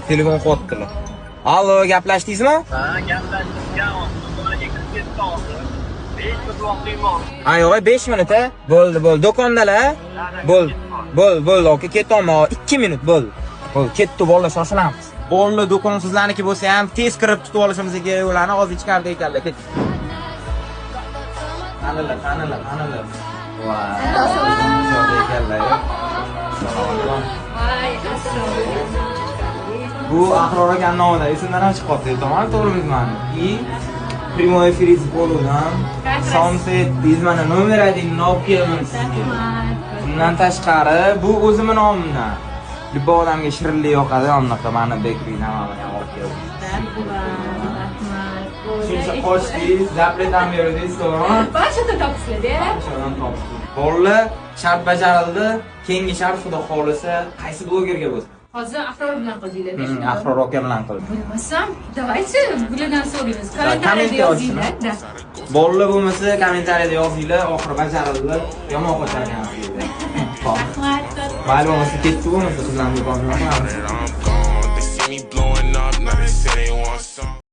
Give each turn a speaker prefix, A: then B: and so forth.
A: telefon qilyaptilar. Allo, gaplashdingizmi?
B: Ha, gaplashdik. Do'konga kirib ketdi hozir. 5 minut vaqting bor.
A: Ay, yo'q, 5 minut a? Bo'ldi. Do'kondalar? Bo'ldi, aka, ketaman. 2 minut bo'ldi. Bo'ldi, ketdi, bolalar shoshilamiz. Bo'ldi, do'kon sizlarniki bo'lsa ham tez kirib tutib olishimiz kerak. Ularni hozir ichkarida ekanlar. Qanilar. Voy. Bu Ahror akaning nomida esimdan ham chiqib qoldi. Tomon to'g'rimizmi? Primoy efiriz bo'lgan. Sunset bizmana nomer 1 olib keldim sizga. Bundan tashqari bu o'zimning nomimdan. Bu odamga shirinlik yoqadi, anaqa mana bekridan olib keldim. Shuncha qoshdingiz, zapletam berdingiz, to'g'rimi?
C: Barchada topsizlar-da.
A: Barchadan topdim. Bolalar, shart bajarildi. Keyingi shart xudo xolisa qaysi blogerga bo'lsa.
C: Hozir Ahror bilan qildinglar-da.
A: Ahror aka bilan qildim.
C: Bilmasam, davaychi bulardan so'raymiz. Kommentariyada yozinglar-da.
A: Bolalar bo'lmasa kommentariyada yozinglar, oxiri bajarildi. Yomon qo'sharkansiz.
C: Rahmat.
A: Mayli bo'lmasa ketdi bo'lmasa sizlarni do'konga.